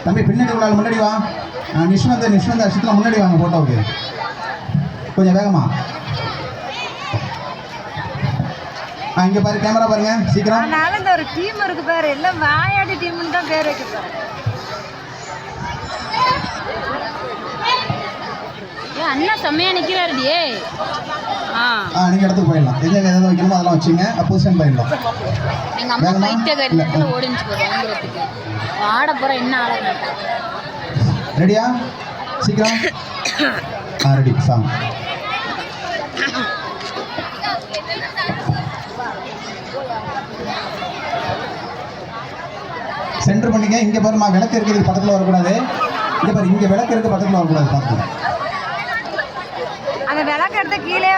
தம்பி பின்னாடி உள்ள முன்னாடி வா. நிஷ்வந்த் அர்ஷித்லாம் முன்னாடி வாங்க போட்டோவுக்கு கொஞ்சம் வேகமா. இங்க பாரு, கேமரா பாருங்க சீக்கிரம். அதனால இந்த ஒரு டீம் இருக்கு பாரு, எல்லாம் வாயாடி டீம்னு தான் பேர் வைக்க பாரு. அண்ணா செம்மையா நிக்கிறாருடியே. நீங்க இடத்துக்கு போயிடலாம். எதாவது வைக்கணுமோ அதெல்லாம் வச்சுங்க. பொசிஷன் போயிடலாம். எங்க அம்மா பைத்தியக்காரத்துல ஓடிஞ்சு போறதுக்கு ஆட போற என்ன ஆட. ரெடியா? சீக்கிரம். ரெடி. சாங். சென்டர் பண்ணிங்க. இங்க பாருமா, விளக்கு இருக்கிறது பக்கத்துல வரக்கூடாது. இங்க பாரு, இங்க விளக்கு இருக்கு பக்கத்துல வரக்கூடாது. பார்த்து அந்த விளக்கு எடுத்து கீழே